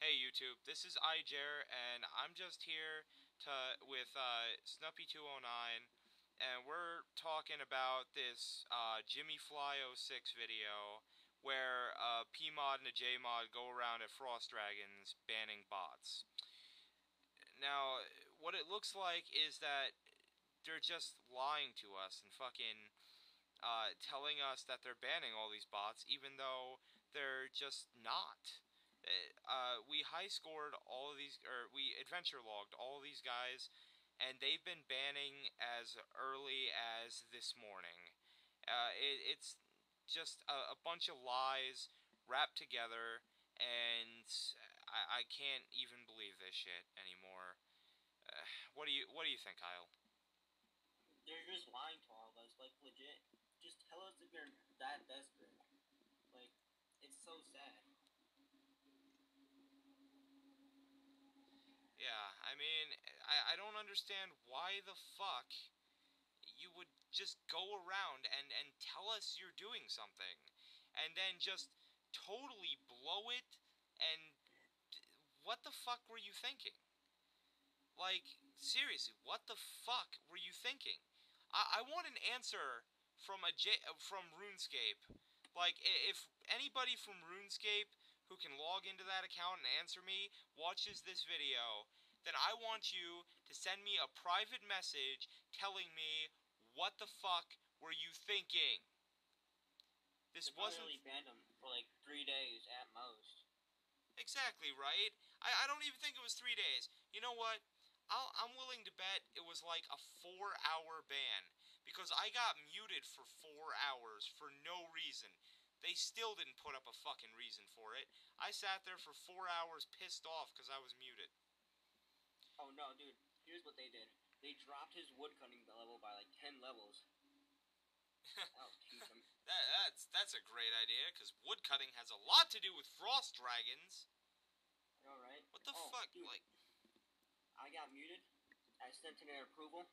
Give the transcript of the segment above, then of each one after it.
Hey YouTube, this is iJer, and I'm just here with Snuppy209, and we're talking about this Jimmy Fly '06 video where P-Mod and a J-Mod go around at Frost Dragons banning bots. Now, what it looks like is that they're just lying to us and fucking telling us that they're banning all these bots, even though they're just not. We high scored all of these, or we adventure logged all of these guys, and they've been banning as early as this morning. It's just a bunch of lies wrapped together, and I can't even believe this shit anymore. What do you think, Kyle? They're just lying to all of us, like legit. Just tell us if you're that desperate. Like, it's so sad. Yeah, I mean, I don't understand why the fuck you would just go around and tell us you're doing something and then just totally blow it and what the fuck were you thinking? Like, seriously, what the fuck were you thinking? I want an answer from RuneScape. Like, if anybody from RuneScape who can log into that account and answer me watches this video, then I want you to send me a private message telling me what the fuck were you thinking. They This probably wasn't only banned them for like 3 days at most. exactly right. I don't even think it was 3 days. You know what? I'm willing to bet it was like a 4 hour ban because I got muted for 4 hours for no reason. They still didn't put up a fucking reason for it. I sat there for 4 hours pissed off because I was muted. Oh no, dude. Here's what they did. They dropped his woodcutting level by like 10 levels. That'll teach him. That's a great idea because woodcutting has a lot to do with frost dragons. Alright. What the Oh, fuck? dude. Like, I got muted. I sent in an approval.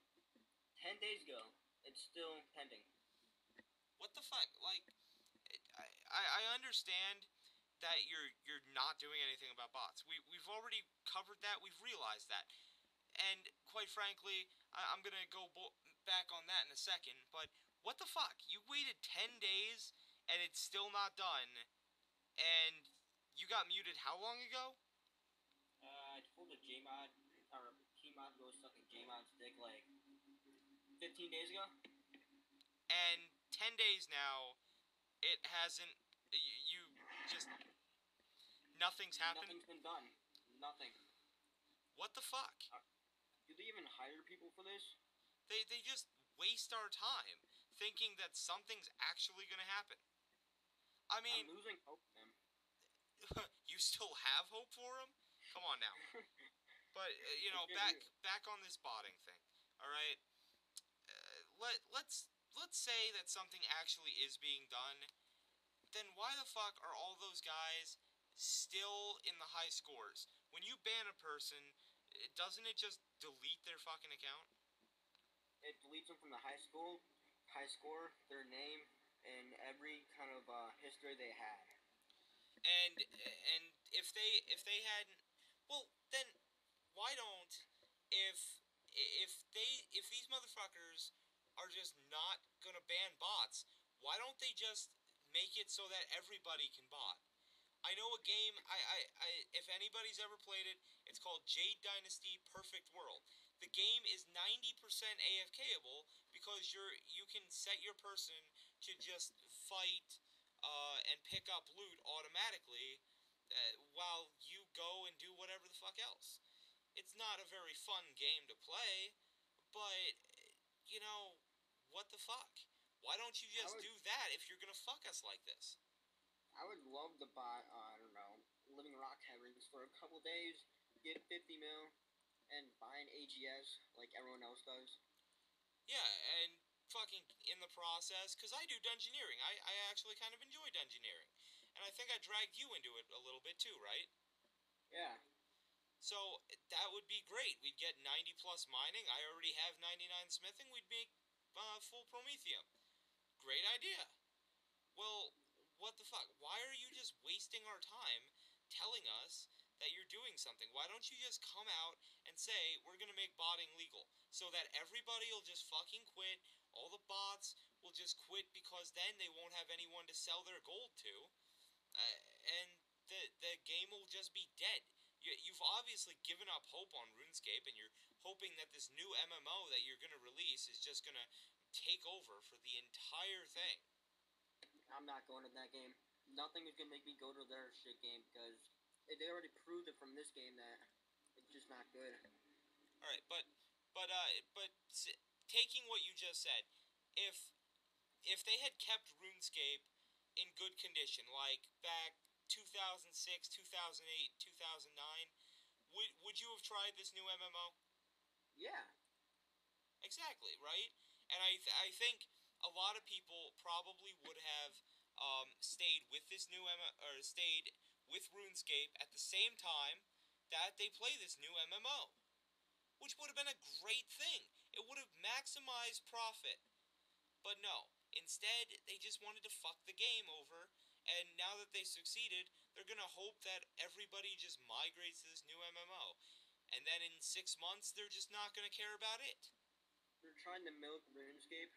10 days ago. It's still pending. what the fuck? Like, I understand that you're not doing anything about bots. We've already covered that. We've realized that. And quite frankly, I'm gonna go back on that in a second. But what the fuck? You waited 10 days and it's still not done. And you got muted how long ago? I told the J-Mod, or P-Mod go suck a J-Mod's dick like 15 days ago. And 10 days now, it hasn't. You just nothing's happened. Nothing's been done. Nothing. What the fuck? Do they even hire people for this? They just waste our time thinking that something's actually gonna happen. I mean, I'm losing hope, man. you still have hope for him? Come on now. But you know, back on this botting thing. All right. Let's say that something actually is being done. Then why the fuck are all those guys still in the high scores? When you ban a person, doesn't it just delete their fucking account? It deletes them from the high score, their name, and every kind of history they had. And if they hadn't, well then why don't if these motherfuckers are just not gonna ban bots, why don't they just make it so that everybody can bot? I know a game. If anybody's ever played it, it's called Jade Dynasty Perfect World. The game is 90% AFKable because you can set your person to just fight and pick up loot automatically while you go and do whatever the fuck else. It's not a very fun game to play, but you know what the fuck? Why don't you just do that if you're gonna fuck us like this? I would love to buy, I don't know, Living Rock Caverns for a couple days, get 50 mil, and buy an AGS like everyone else does. Yeah, and fucking in the process, because I do dungeoneering. I actually kind of enjoy dungeoneering. And I think I dragged you into it a little bit too, right? Yeah. So that would be great. We'd get 90 plus mining. I already have 99 smithing. We'd make full Promethium. Great idea. Well, what the fuck? Why are you just wasting our time telling us that you're doing something. Why don't you just come out and say, we're going to make botting legal so that everybody will just fucking quit? All the bots will just quit because then they won't have anyone to sell their gold to. And the game will just be dead. You've obviously given up hope on RuneScape, and you're hoping that this new MMO that you're going to release is just going to take over for the entire thing. I'm not going to that game. Nothing is gonna make me go to their shit game because they already proved it from this game that it's just not good. All right, but taking what you just said, if they had kept RuneScape in good condition, like back 2006, 2008, 2009, would you have tried this new MMO? Yeah. Exactly, right? And I think a lot of people probably would have stayed with this new or stayed with RuneScape at the same time that they play this new MMO, which would have been a great thing. It would have maximized profit. But no, instead they just wanted to fuck the game over, and now that they succeeded, they're gonna hope that everybody just migrates to this new MMO. And then in 6 months, they're just not gonna care about it. They're trying to milk RuneScape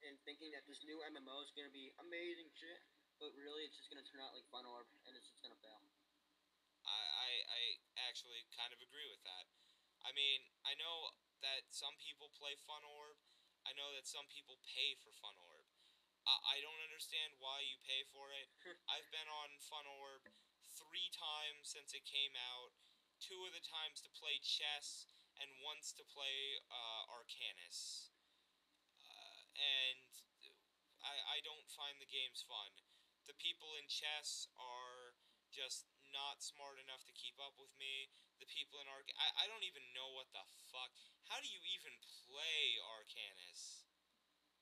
and thinking that this new MMO is gonna be amazing shit, but really it's just gonna turn out like Fun Orb and it's just gonna fail. I actually kind of agree with that. I mean, I know that some people play Fun Orb. I know that some people pay for Fun Orb. I don't understand why you pay for it. I've been on Fun Orb 3 times since it came out. 2 of the times to play chess, and once to play Arcanus. And I don't find the games fun. The people in chess are just not smart enough to keep up with me. The people in I don't even know what the fuck. How do you even play Arcanus?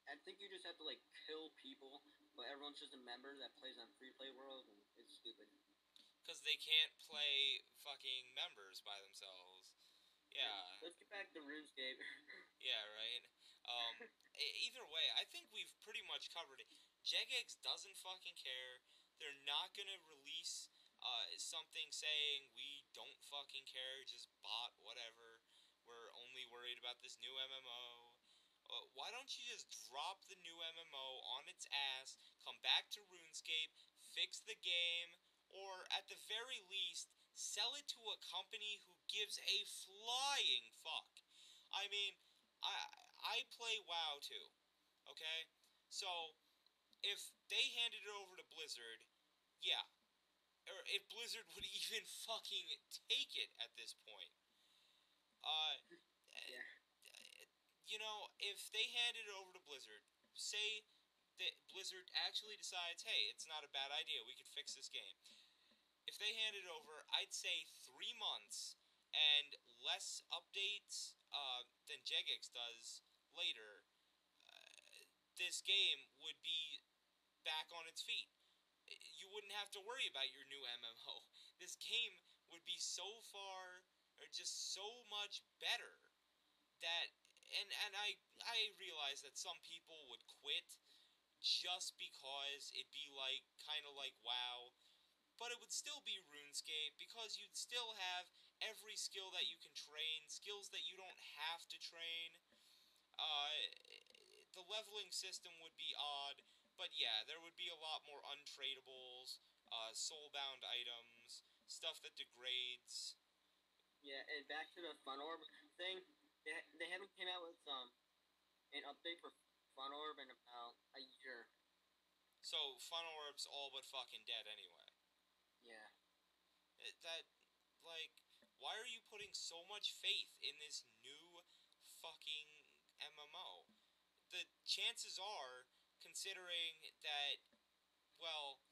I think you just have to like kill people, but everyone's just a member that plays on Free Play World, and it's stupid. Because they can't play fucking members by themselves. Yeah. Let's get back to RuneScape. Yeah, right. Either way, I think we've pretty much covered it. Jagex doesn't fucking care. They're not gonna release something saying we don't fucking care, just bot whatever. We're only worried about this new MMO. Why don't you just drop the new MMO on its ass, come back to RuneScape, fix the game, or at the very least, sell it to a company who gives a flying fuck? I mean, I play WoW too, okay? So, if they handed it over to Blizzard, yeah. Or if Blizzard would even fucking take it at this point. Uh, Yeah. If they handed it over to Blizzard, say that Blizzard actually decides, hey, it's not a bad idea, we could fix this game. If they hand it over, I'd say 3 months and less updates than Jagex does later, this game would be back on its feet. You wouldn't have to worry about your new MMO. This game would be so far, or just so much better that, and I realize that some people would quit just because it'd be like kind of like WoW, but it would still be RuneScape because you'd still have every skill that you can train, skills that you don't have to train. Uh, the leveling system would be odd, but yeah, there would be a lot more untradables, soulbound items, stuff that degrades. Yeah, and back to the Fun Orb thing. They haven't came out with an update for Fun Orb in about a year. So Fun Orb's all but fucking dead anyway. Yeah. That, like, why are you putting so much faith in this new fucking MMO? The chances are, considering that, well,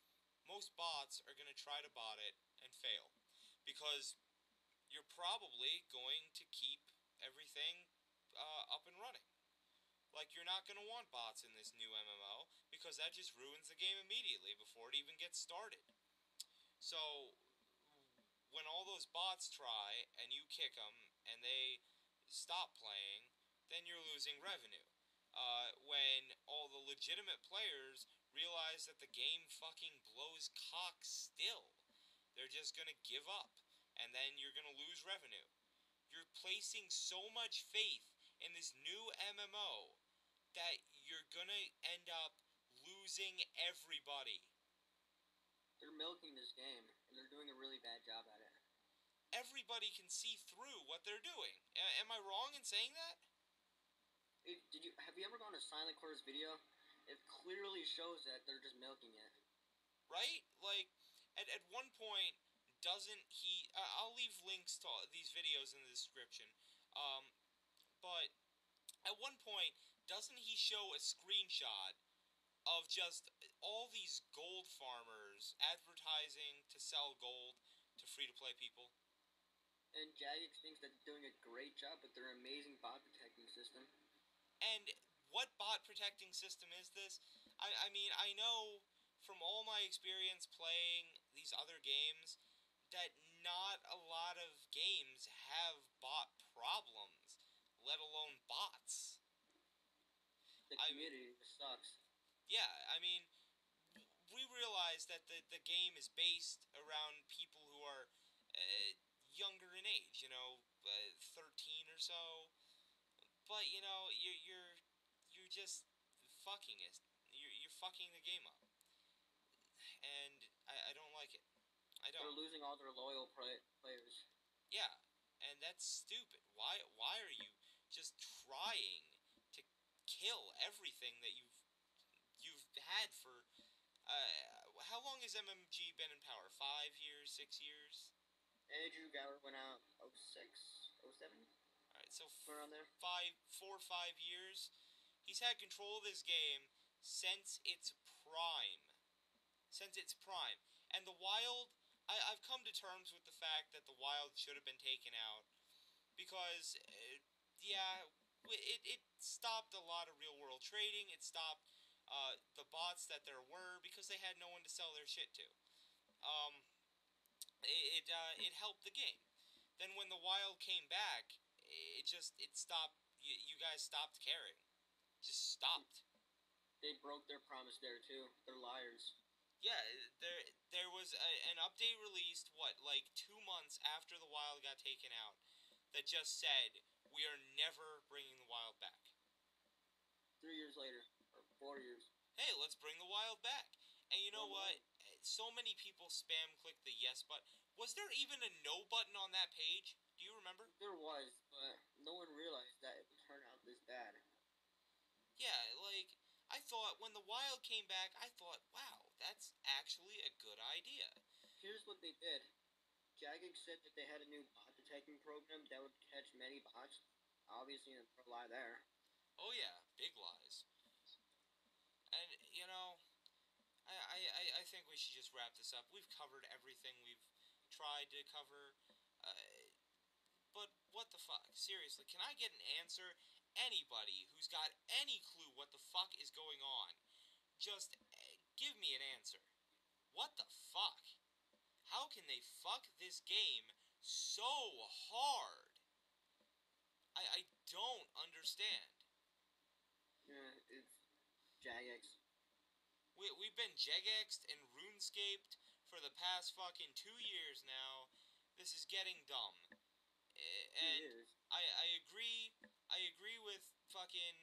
most bots are going to try to bot it and fail. Because you're probably going to keep everything up and running. Like, you're not going to want bots in this new MMO because that just ruins the game immediately before it even gets started. So, when all those bots try and you kick them and they stop playing, then you're losing revenue. When all the legitimate players realize that the game fucking blows cock still, they're just gonna give up. and then you're gonna lose revenue. You're placing so much faith in this new MMO that you're gonna end up losing everybody. They're milking this game, and they're doing a really bad job at it. Everybody can see through what they're doing. Am I wrong in saying that? Have you ever gone to Silent Core's video? It clearly shows that they're just milking it. Right? Like, at one point, doesn't he? I'll leave links to these videos in the description. But at one point, doesn't he show a screenshot of just all these gold farmers advertising to sell gold to free to play people? And Jagex thinks that they're doing a great job with their amazing bot protecting system. And what bot protecting system is this? I mean, I know from all my experience playing these other games that not a lot of games have bot problems, let alone bots. The community sucks. Yeah, I mean, we realize that the game is based around people who are younger in age, 13 or so. But you're just fucking it. You're fucking the game up, and I don't like it. I don't. They're losing all their loyal players. Yeah, and that's stupid. Why are you just trying to kill everything that you've had for how long has MMG been in power? 5 years, 6 years? Andrew Gower went out 06, 07? Alright, so around there. 4 or 5 years. He's had control of this game since its prime. Since its prime. And the Wild, I've come to terms with the fact that the Wild should have been taken out. Because, it stopped a lot of real world trading. It stopped the bots that there were because they had no one to sell their shit to. It helped the game. Then when the Wild came back, it stopped. You guys stopped caring. Just stopped. They broke their promise there too. They're liars. Yeah, there was an update released like 2 months after the Wild got taken out that just said we are never bringing the Wild back. 3 years later, or 4 years. Hey, let's bring the Wild back. And you know what? So many people spam click the yes button. Was there even a no button on that page? Do you remember? There was, but no one realized that it would turn out this bad. Yeah, like, I thought when the Wild came back, I thought, wow, that's actually a good idea. Here's what they did. Jagex said that they had a new bot detecting program that would catch many bots. Obviously, there's a lie there. Oh yeah, big lies. And, I think we should just wrap this up. We've covered everything we've tried to cover. But what the fuck? Seriously, can I get an answer? Anybody who's got any clue what the fuck is going on, just give me an answer. What the fuck? How can they fuck this game so hard? I don't understand. Yeah, it's Jagex. We've been Jagexed and RuneScaped for the past fucking 2 years now. This is getting dumb. And I agree with fucking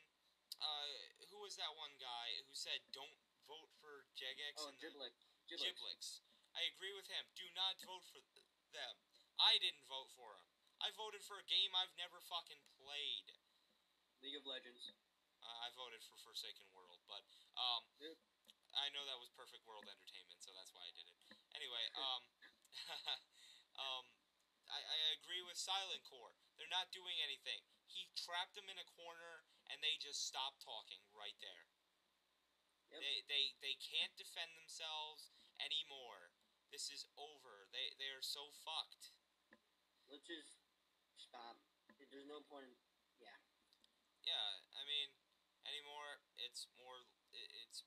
who was that one guy who said don't vote for Jagex? Oh, Giblix. I agree with him. Do not vote for them. I didn't vote for him. I voted for a game I've never fucking played. League of Legends. I voted for Forsaken World, but Yep. I know that was Perfect World Entertainment, so that's why I did it. Anyway, I agree with Silent Core. They're not doing anything. He trapped them in a corner, and they just stopped talking right there. Yep. They can't defend themselves anymore. This is over. They are so fucked. Let's just stop. There's no point in... Yeah. Yeah, I mean, anymore, it's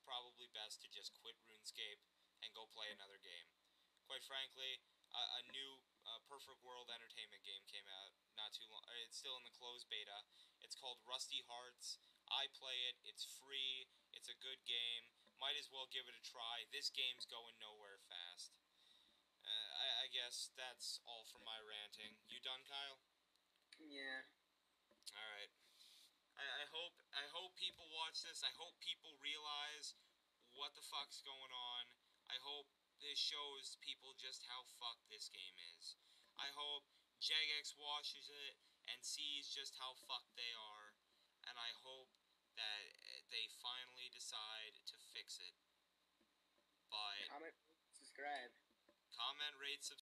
probably best to just quit RuneScape and go play another game. Quite frankly, a new Perfect World Entertainment game came out not too long. It's still in the closed beta. It's called Rusty Hearts. I play it. It's free. It's a good game. Might as well give it a try. This game's going nowhere fast. I I guess that's all from my ranting. You done, Kyle? Yeah. Alright. I hope people watch this. I hope people realize what the fuck's going on. I hope this shows people just how fucked this game is. I hope Jagex watches it and sees just how fucked they are. And I hope that they finally decide to fix it. But Comment, subscribe. comment, rate, subscribe.